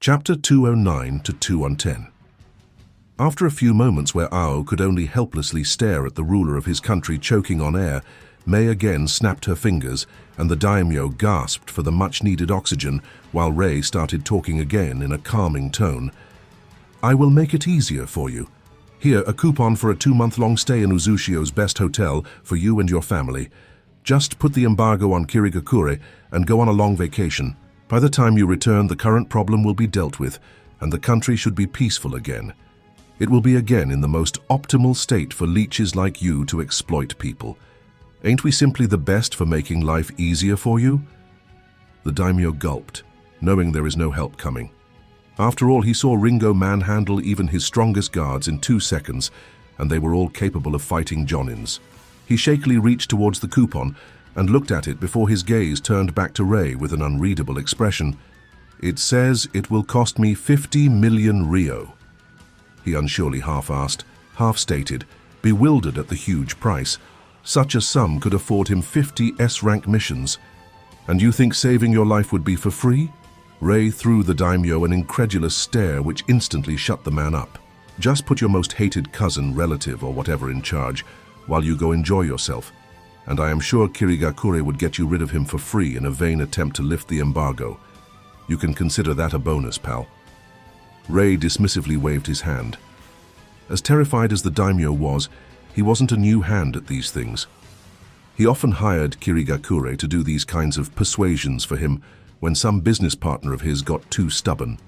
Chapter 209 to 210. After a few moments where Ao could only helplessly stare at the ruler of his country choking on air, Mei again snapped her fingers, and the daimyo gasped for the much-needed oxygen while Rei started talking again in a calming tone. "I will make it easier for you. Here, a coupon for a 2-month-long stay in Uzushio's best hotel for you and your family. Just put the embargo on Kirigakure and go on a long vacation. By the time you return, the current problem will be dealt with, and the country should be peaceful again. It will be again in the most optimal state for leeches like you to exploit people. Ain't we simply the best for making life easier for you?" The daimyo gulped, knowing there is no help coming. After all, he saw Ringo manhandle even his strongest guards in 2 seconds, and they were all capable of fighting Jonins. He shakily reached towards the coupon and looked at it before his gaze turned back to Rei with an unreadable expression. "It says it will cost me 50 million Rio." He unsurely half-asked, half-stated, bewildered at the huge price. Such a sum could afford him 50 S-rank missions. "And you think saving your life would be for free?" Rei threw the daimyo an incredulous stare which instantly shut the man up. "Just put your most hated cousin, relative, or whatever in charge, while you go enjoy yourself. And I am sure Kirigakure would get you rid of him for free in a vain attempt to lift the embargo. You can consider that a bonus, pal." Rei dismissively waved his hand. As terrified as the daimyo was, he wasn't a new hand at these things. He often hired Kirigakure to do these kinds of persuasions for him when some business partner of his got too stubborn.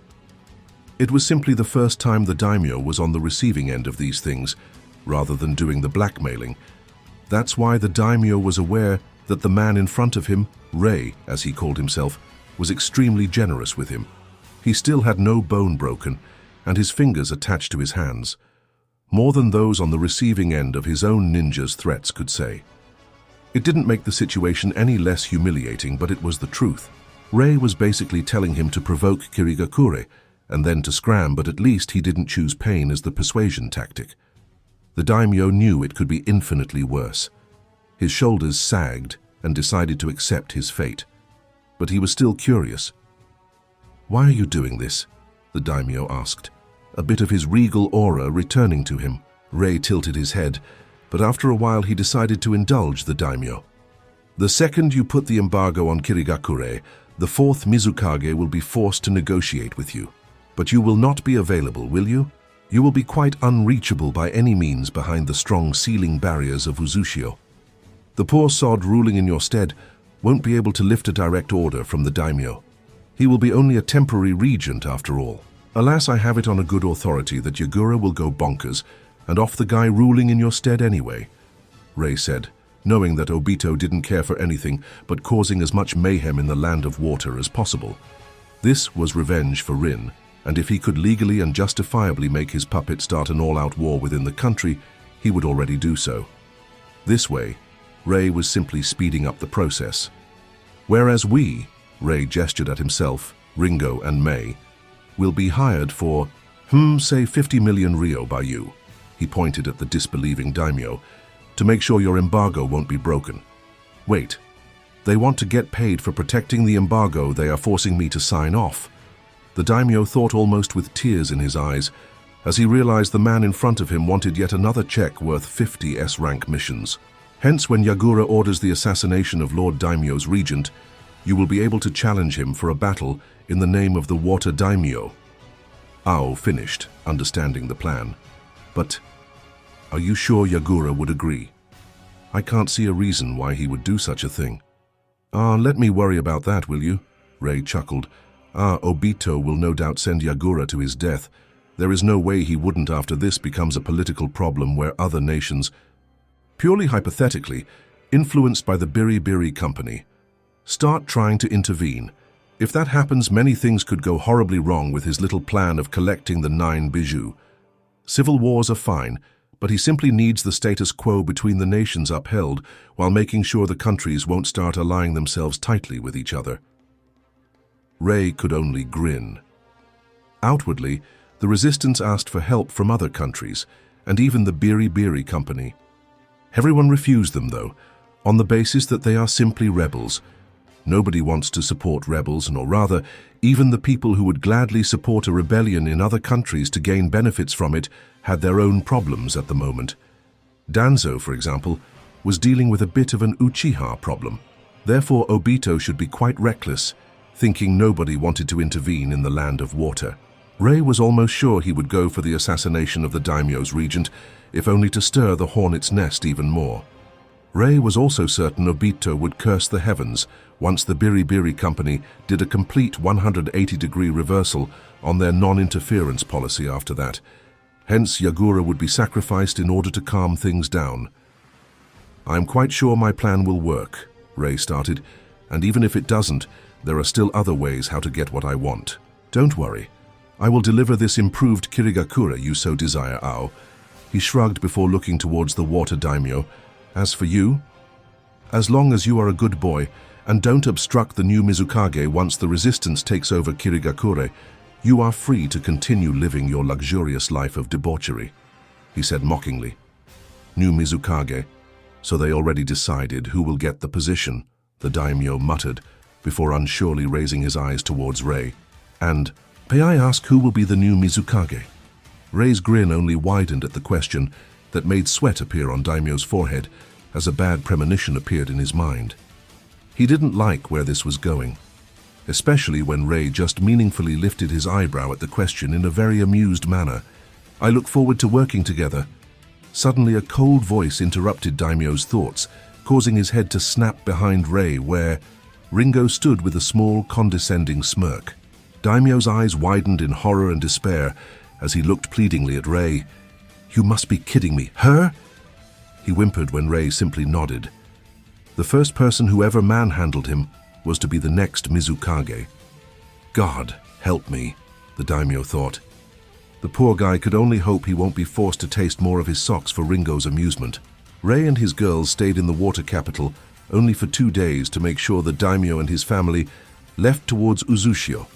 It was simply the first time the daimyo was on the receiving end of these things, rather than doing the blackmailing. That's why the daimyo was aware that the man in front of him, Rei, as he called himself, was extremely generous with him. He still had no bone broken, and his fingers attached to his hands. More than those on the receiving end of his own ninja's threats could say. It didn't make the situation any less humiliating, but it was the truth. Rei was basically telling him to provoke Kirigakure, and then to scram, but at least he didn't choose pain as the persuasion tactic. The daimyo knew it could be infinitely worse. His shoulders sagged and decided to accept his fate. But he was still curious. "Why are you doing this?" the daimyo asked, a bit of his regal aura returning to him. Rei tilted his head, but after a while he decided to indulge the daimyo. "The second you put the embargo on Kirigakure, the 4th Mizukage will be forced to negotiate with you. But you will not be available, will you? You will be quite unreachable by any means behind the strong sealing barriers of Uzushio. The poor sod ruling in your stead won't be able to lift a direct order from the daimyo. He will be only a temporary regent after all. Alas, I have it on a good authority that Yagura will go bonkers and off the guy ruling in your stead anyway," Rei said, knowing that Obito didn't care for anything but causing as much mayhem in the land of water as possible. This was revenge for Rin, and if he could legally and justifiably make his puppet start an all-out war within the country, he would already do so. This way, Rei was simply speeding up the process. "Whereas we," Rei gestured at himself, Ringo and Mei, "will be hired for, say 50 million Rio by you," he pointed at the disbelieving daimyo, "to make sure your embargo won't be broken." "Wait, they want to get paid for protecting the embargo they are forcing me to sign off?" The daimyo thought almost with tears in his eyes, as he realized the man in front of him wanted yet another check worth 50 S-rank missions. Hence, when Yagura orders the assassination of Lord Daimyo's regent, you will be able to challenge him for a battle in the name of the Water Daimyo. Ao finished, understanding the plan. "But are you sure Yagura would agree? I can't see a reason why he would do such a thing." Let me worry about that, will you?" Rei chuckled. Obito will no doubt send Yagura to his death. There is no way he wouldn't after this becomes a political problem where other nations, purely hypothetically, influenced by the Biribiri Company, start trying to intervene. If that happens, many things could go horribly wrong with his little plan of collecting the 9 bijou. Civil wars are fine, but he simply needs the status quo between the nations upheld while making sure the countries won't start allying themselves tightly with each other. Rei could only grin. Outwardly, the resistance asked for help from other countries, and even the Biribiri Company. Everyone refused them, though, on the basis that they are simply rebels. Nobody wants to support rebels, nor rather, even the people who would gladly support a rebellion in other countries to gain benefits from it had their own problems at the moment. Danzo, for example, was dealing with a bit of an Uchiha problem. Therefore, Obito should be quite reckless, thinking nobody wanted to intervene in the land of water. Rei was almost sure he would go for the assassination of the daimyo's regent, if only to stir the hornet's nest even more. Rei was also certain Obito would curse the heavens once the Biribiri Company did a complete 180-degree reversal on their non-interference policy after that. Hence, Yagura would be sacrificed in order to calm things down. "I'm quite sure my plan will work," Rei started, "and even if it doesn't, there are still other ways how to get what I want. Don't worry. I will deliver this improved Kirigakura you so desire, Ao." He shrugged before looking towards the water daimyo. "As for you, as long as you are a good boy and don't obstruct the new Mizukage once the resistance takes over Kirigakure, you are free to continue living your luxurious life of debauchery," he said mockingly. "New Mizukage? So they already decided who will get the position," the daimyo muttered, before unsurely raising his eyes towards Rei. "And, may I ask who will be the new Mizukage?" Rei's grin only widened at the question that made sweat appear on Daimyo's forehead as a bad premonition appeared in his mind. He didn't like where this was going, especially when Rei just meaningfully lifted his eyebrow at the question in a very amused manner. "I look forward to working together." Suddenly a cold voice interrupted Daimyo's thoughts, causing his head to snap behind Rei where Ringo stood with a small, condescending smirk. Daimyo's eyes widened in horror and despair as he looked pleadingly at Rei. "You must be kidding me. Her?" He whimpered when Rei simply nodded. The first person who ever manhandled him was to be the next Mizukage. God help me, the daimyo thought. The poor guy could only hope he won't be forced to taste more of his socks for Ringo's amusement. Rei and his girls stayed in the water capital only for 2 days to make sure the daimyo and his family left towards Uzushio,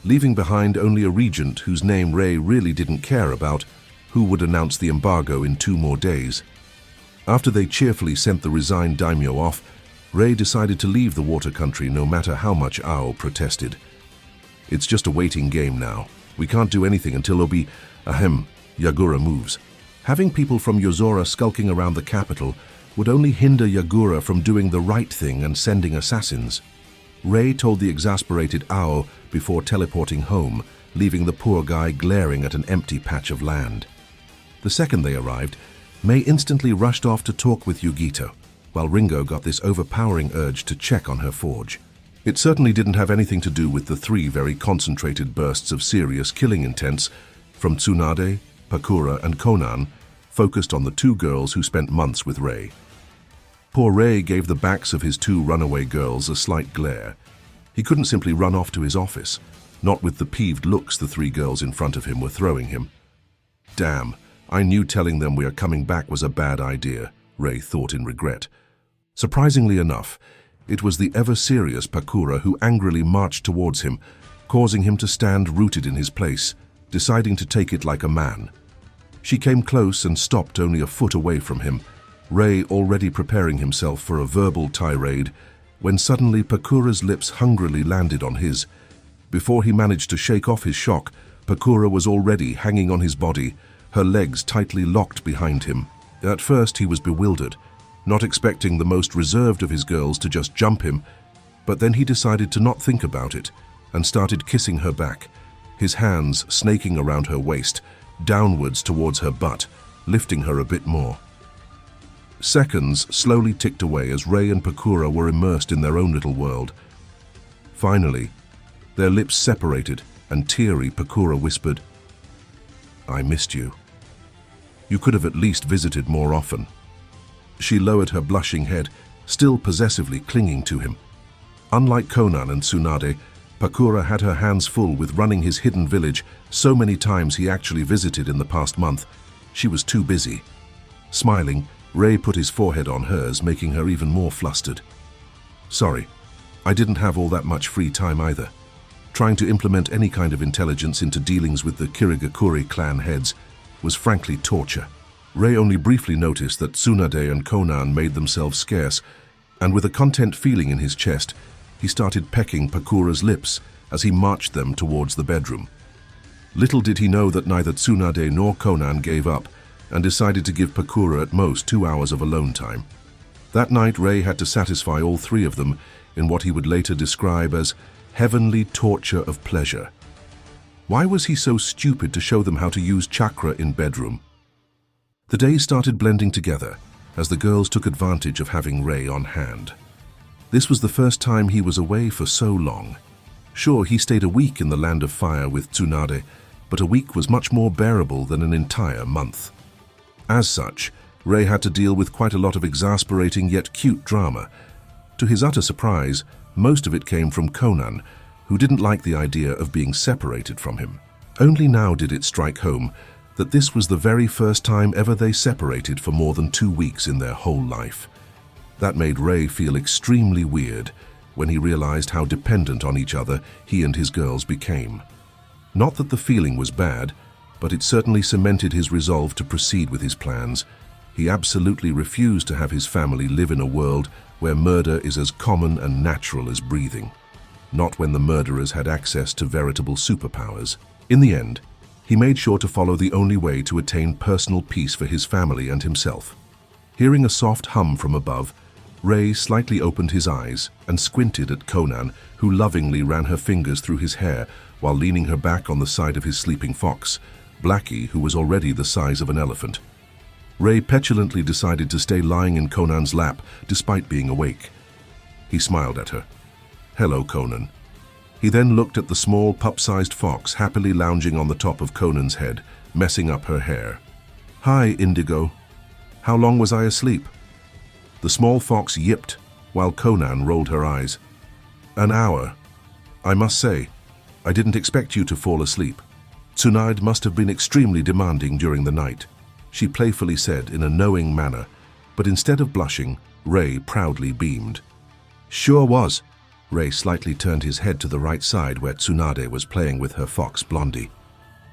leaving behind only a regent whose name Rei really didn't care about, who would announce the embargo in 2 more days. After they cheerfully sent the resigned daimyo off, Rei decided to leave the water country no matter how much Ao protested. "It's just a waiting game now. We can't do anything until Yagura moves. Having people from Yozora skulking around the capital would only hinder Yagura from doing the right thing and sending assassins." Rei told the exasperated Ao before teleporting home, leaving the poor guy glaring at an empty patch of land. The second they arrived, Mei instantly rushed off to talk with Yugito, while Ringo got this overpowering urge to check on her forge. It certainly didn't have anything to do with the 3 very concentrated bursts of serious killing intents from Tsunade, Pakura, and Konan, focused on the 2 girls who spent months with Rei. Poor Rei gave the backs of his 2 runaway girls a slight glare. He couldn't simply run off to his office, not with the peeved looks the 3 girls in front of him were throwing him. "Damn, I knew telling them we are coming back was a bad idea," Rei thought in regret. Surprisingly enough, it was the ever-serious Pakura who angrily marched towards him, causing him to stand rooted in his place, deciding to take it like a man. She came close and stopped only a foot away from him, Rei already preparing himself for a verbal tirade, when suddenly Pakura's lips hungrily landed on his. Before he managed to shake off his shock, Pakura was already hanging on his body, her legs tightly locked behind him. At first he was bewildered, not expecting the most reserved of his girls to just jump him, but then he decided to not think about it and started kissing her back, his hands snaking around her waist, downwards towards her butt, lifting her a bit more. Seconds slowly ticked away as Rei and Pakura were immersed in their own little world. Finally, their lips separated and teary Pakura whispered, "I missed you. You could have at least visited more often." She lowered her blushing head, still possessively clinging to him. Unlike Konan and Tsunade, Pakura had her hands full with running his hidden village so many times he actually visited in the past month. She was too busy. Smiling, Rei put his forehead on hers, making her even more flustered. "Sorry, I didn't have all that much free time either. Trying to implement any kind of intelligence into dealings with the Kirigakure clan heads was frankly torture." Rei only briefly noticed that Tsunade and Konan made themselves scarce, and with a content feeling in his chest, he started pecking Pakura's lips as he marched them towards the bedroom. Little did he know that neither Tsunade nor Konan gave up and decided to give Pakura at most 2 hours of alone time. That night, Rei had to satisfy all three of them in what he would later describe as heavenly torture of pleasure. Why was he so stupid to show them how to use chakra in bedroom? The days started blending together as the girls took advantage of having Rei on hand. This was the first time he was away for so long. Sure, he stayed a week in the Land of Fire with Tsunade, but a week was much more bearable than an entire month. As such, Rei had to deal with quite a lot of exasperating yet cute drama. To his utter surprise, most of it came from Konan, who didn't like the idea of being separated from him. Only now did it strike home that this was the very first time ever they separated for more than 2 weeks in their whole life. That made Rei feel extremely weird when he realized how dependent on each other he and his girls became. Not that the feeling was bad, but it certainly cemented his resolve to proceed with his plans. He absolutely refused to have his family live in a world where murder is as common and natural as breathing. Not when the murderers had access to veritable superpowers. In the end, he made sure to follow the only way to attain personal peace for his family and himself. Hearing a soft hum from above, Rei slightly opened his eyes and squinted at Konan, who lovingly ran her fingers through his hair while leaning her back on the side of his sleeping fox, Blackie, who was already the size of an elephant. Rei petulantly decided to stay lying in Conan's lap despite being awake. He smiled at her. "Hello, Konan." He then looked at the small, pup-sized fox happily lounging on the top of Conan's head, messing up her hair. "Hi, Indigo. How long was I asleep?" The small fox yipped, while Konan rolled her eyes. "An hour. I must say, I didn't expect you to fall asleep. Tsunade must have been extremely demanding during the night," she playfully said in a knowing manner, but instead of blushing, Rei proudly beamed. "Sure was." Rei slightly turned his head to the right side where Tsunade was playing with her fox Blondie.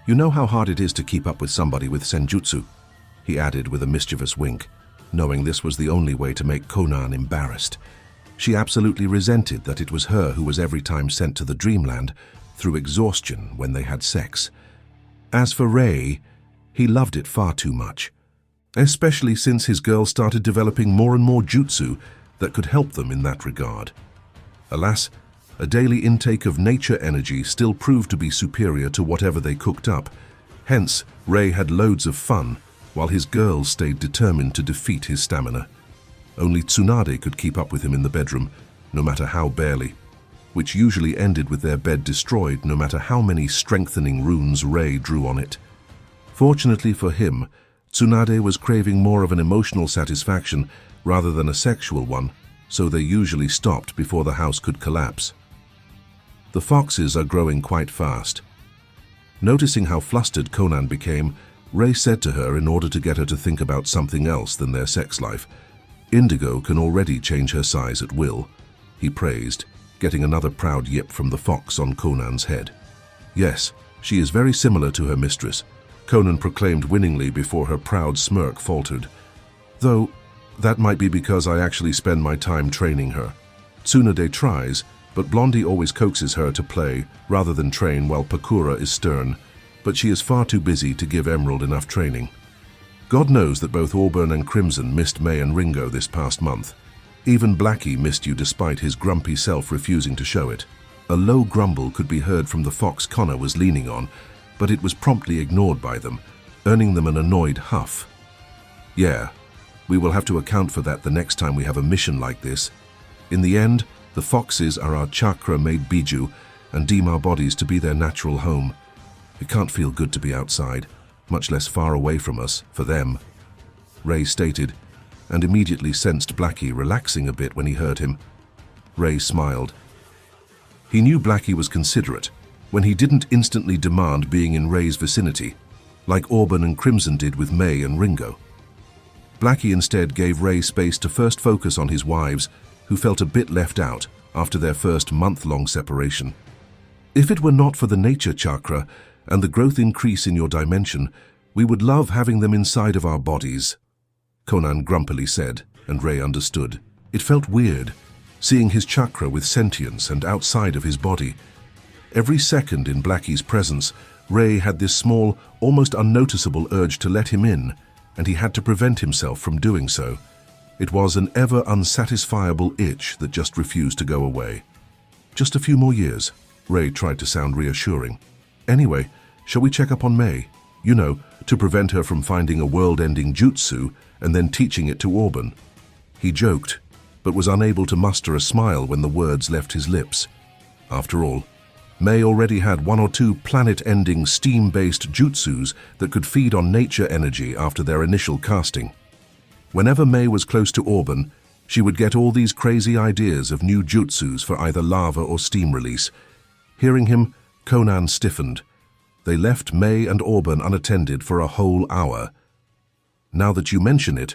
"You know how hard it is to keep up with somebody with senjutsu," he added with a mischievous wink, knowing this was the only way to make Konan embarrassed. She absolutely resented that it was her who was every time sent to the dreamland through exhaustion when they had sex. As for Rei, he loved it far too much, especially since his girls started developing more and more jutsu that could help them in that regard. Alas, a daily intake of nature energy still proved to be superior to whatever they cooked up. Hence, Rei had loads of fun, while his girls stayed determined to defeat his stamina. Only Tsunade could keep up with him in the bedroom, no matter how barely, which usually ended with their bed destroyed no matter how many strengthening runes Rei drew on it. Fortunately for him, Tsunade was craving more of an emotional satisfaction rather than a sexual one, so they usually stopped before the house could collapse. The foxes are growing quite fast. Noticing how flustered Konan became, Rei said to her in order to get her to think about something else than their sex life, "Indigo can already change her size at will," he praised, getting another proud yip from the fox on Conan's head. "Yes, she is very similar to her mistress," Konan proclaimed winningly before her proud smirk faltered. "Though, that might be because I actually spend my time training her. Tsunade tries, but Blondie always coaxes her to play rather than train while Pakura is stern, but she is far too busy to give Emerald enough training. God knows that both Auburn and Crimson missed May and Ringo this past month. Even Blackie missed you despite his grumpy self refusing to show it." A low grumble could be heard from the fox Connor was leaning on, but it was promptly ignored by them, earning them an annoyed huff. "Yeah, we will have to account for that the next time we have a mission like this. In the end, the foxes are our chakra-made biju and deem our bodies to be their natural home. It can't feel good to be outside, much less far away from us, for them," Rei stated, and immediately sensed Blackie relaxing a bit when he heard him. Rei smiled. He knew Blackie was considerate when he didn't instantly demand being in Rei's vicinity, like Auburn and Crimson did with May and Ringo. Blackie instead gave Rei space to first focus on his wives, who felt a bit left out after their first month-long separation. "If it were not for the nature chakra and the growth increase in your dimension, we would love having them inside of our bodies," Konan grumpily said, and Rei understood. It felt weird, seeing his chakra with sentience and outside of his body. Every second in Blackie's presence, Ray had this small, almost unnoticeable urge to let him in, and he had to prevent himself from doing so. It was an ever unsatisfiable itch that just refused to go away. Just a few more years, Ray tried to sound reassuring. Anyway, shall we check up on May? You know, to prevent her from finding a world-ending jutsu and then teaching it to Auburn. He joked, but was unable to muster a smile when the words left his lips. After all, May already had 1 or 2 planet-ending steam-based jutsus that could feed on nature energy after their initial casting. Whenever May was close to Auburn, she would get all these crazy ideas of new jutsus for either lava or steam release. Hearing him, Conan stiffened. They left May and Auburn unattended for a whole hour. Now that you mention it,